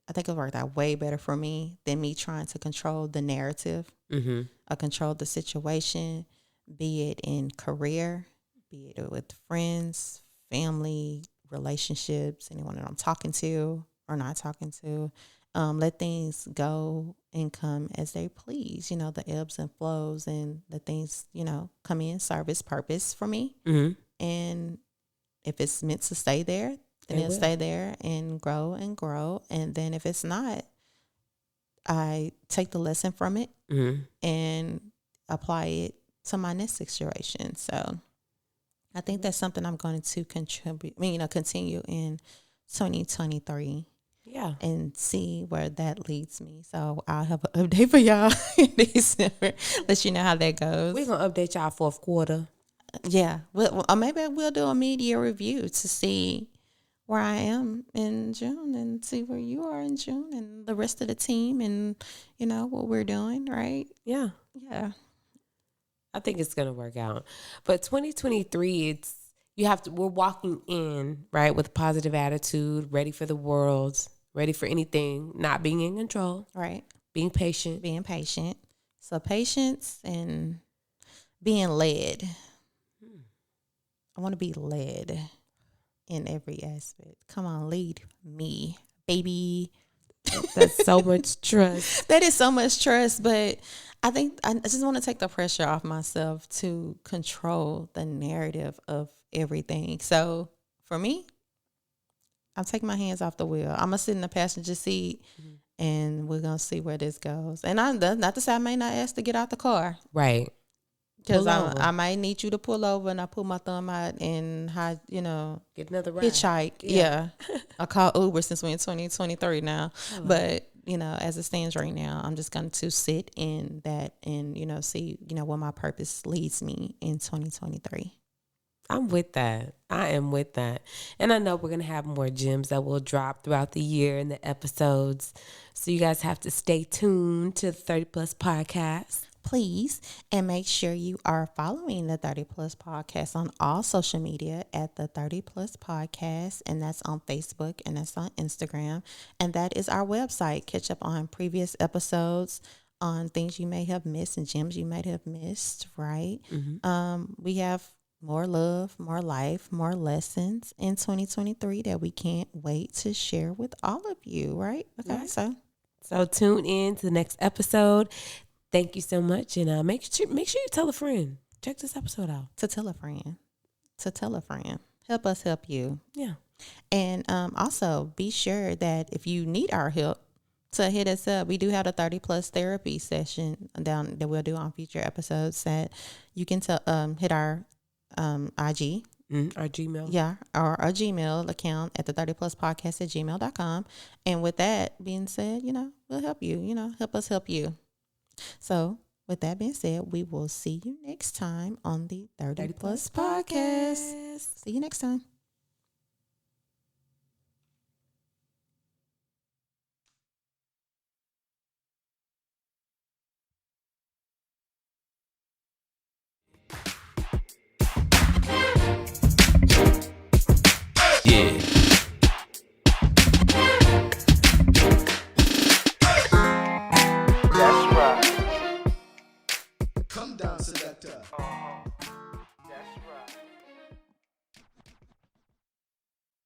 I think it worked out way better for me than me trying to control the narrative or control the situation, be it in career, be it with friends, family, relationships, anyone that I'm talking to or not talking to. Let things go and come as they please, the ebbs and flows and the things, come in, serve its purpose for me. And if it's meant to stay there, then it'll stay there and grow. And then if it's not, I take the lesson from it and apply it to my next situation. So I think that's something I'm going to continue in 2023. Yeah. And see where that leads me. So I'll have an update for y'all in December. Let you know how that goes. We're going to update y'all fourth quarter. Yeah. Or maybe we'll do a media review to see where I am in June and see where you are in June and the rest of the team and, what we're doing, right? Yeah. Yeah. I think it's going to work out. But 2023, we're walking in, right, with a positive attitude, ready for the world, ready for anything, not being in control. Right. Being patient. So patience and being led. I want to be led in every aspect. Come on, lead me, baby. That's so much trust. That is so much trust, but I think I just want to take the pressure off myself to control the narrative of everything. So for me, I'm taking my hands off the wheel. I'm going to sit in the passenger seat and we're going to see where this goes. And not to say I may not ask to get out the car. Right. Because I might need you to pull over and I pull my thumb out and get another ride. Hitchhike. Yeah. I call Uber since we're in 2023 now. But, as it stands right now, I'm just going to sit in that and, see, where my purpose leads me in 2023. I'm with that. I am with that. And I know we're going to have more gems that will drop throughout the year in the episodes. So you guys have to stay tuned to the 30 Plus Podcast. Please, and make sure you are following the 30 Plus Podcast on all social media at the 30 Plus Podcast, and that's on Facebook and that's on Instagram, and that is our website. Catch up on previous episodes, on things you may have missed and gems you might have missed, right? We have more love, more life, more lessons in 2023 that we can't wait to share with all of you, right? Okay, right. So tune in to the next episode. Thank you so much, and make sure you tell a friend. Check this episode out. To tell a friend. Help us help you. Yeah. And also be sure that if you need our help, to hit us up. We do have a 30 plus therapy session down that we'll do on future episodes that you can hit our IG. Our Gmail. Yeah, our Gmail account at the 30 plus podcast at gmail.com. And with that being said, we'll help you, help us help you. So with that being said, we will see you next time on the 30 plus podcast. See you next time.